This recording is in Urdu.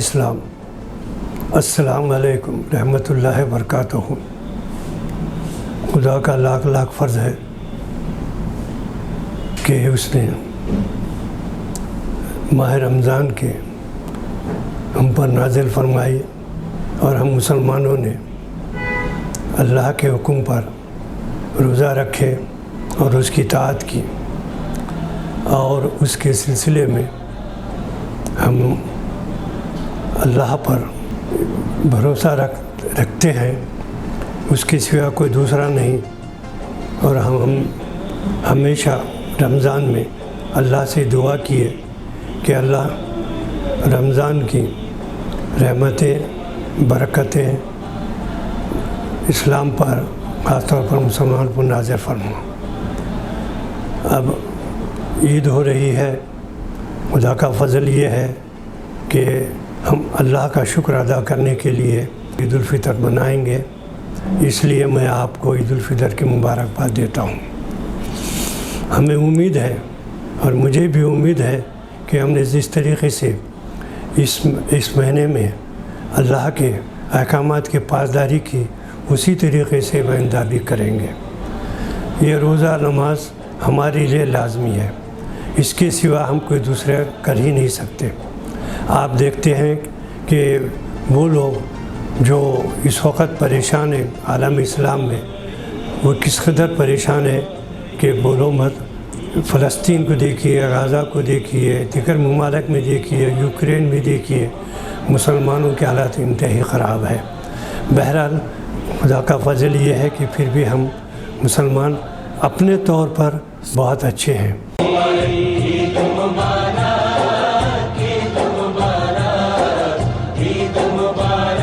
اسلام، السلام علیکم رحمۃ اللہ وبرکاتہ۔ خدا کا لاکھ لاکھ فرض ہے کہ اس نے ماہ رمضان کے ہم پر نازل فرمائی اور ہم مسلمانوں نے اللہ کے حکم پر روزہ رکھے اور اس کی اطاعت کی، اور اس کے سلسلے میں ہم اللہ پر بھروسہ رکھتے ہیں، اس کے سوا کوئی دوسرا نہیں، اور ہم ہمیشہ رمضان میں اللہ سے دعا کیے کہ اللہ رمضان کی رحمتیں برکتیں اسلام پر خاص طور پر مسلمان پر نازل فرما۔ اب عید ہو رہی ہے، خدا کا فضل یہ ہے کہ ہم اللہ کا شکر ادا کرنے کے لیے عید الفطر منائیں گے، اس لیے میں آپ کو عید الفطر کی مبارکباد دیتا ہوں۔ ہمیں امید ہے اور مجھے بھی امید ہے کہ ہم نے جس طریقے سے اس مہینے میں اللہ کے احکامات کی پاسداری کی، اسی طریقے سے بیندابی کریں گے۔ یہ روزہ نماز ہمارے لیے لازمی ہے، اس کے سوا ہم کوئی دوسرا کر ہی نہیں سکتے۔ آپ دیکھتے ہیں کہ وہ لوگ جو اس وقت پریشان ہیں عالم اسلام میں، وہ کس قدر پریشان ہے کہ بولو مت۔ فلسطین کو دیکھیے، غزہ کو دیکھیے، دیگر ممالک میں دیکھیے، یوکرین میں دیکھیے، مسلمانوں کے حالات انتہائی خراب ہے۔ بہرحال خدا کا فضل یہ ہے کہ پھر بھی ہم مسلمان اپنے طور پر بہت اچھے ہیں۔ عید مبارک، عید مبارک، عید مبارک۔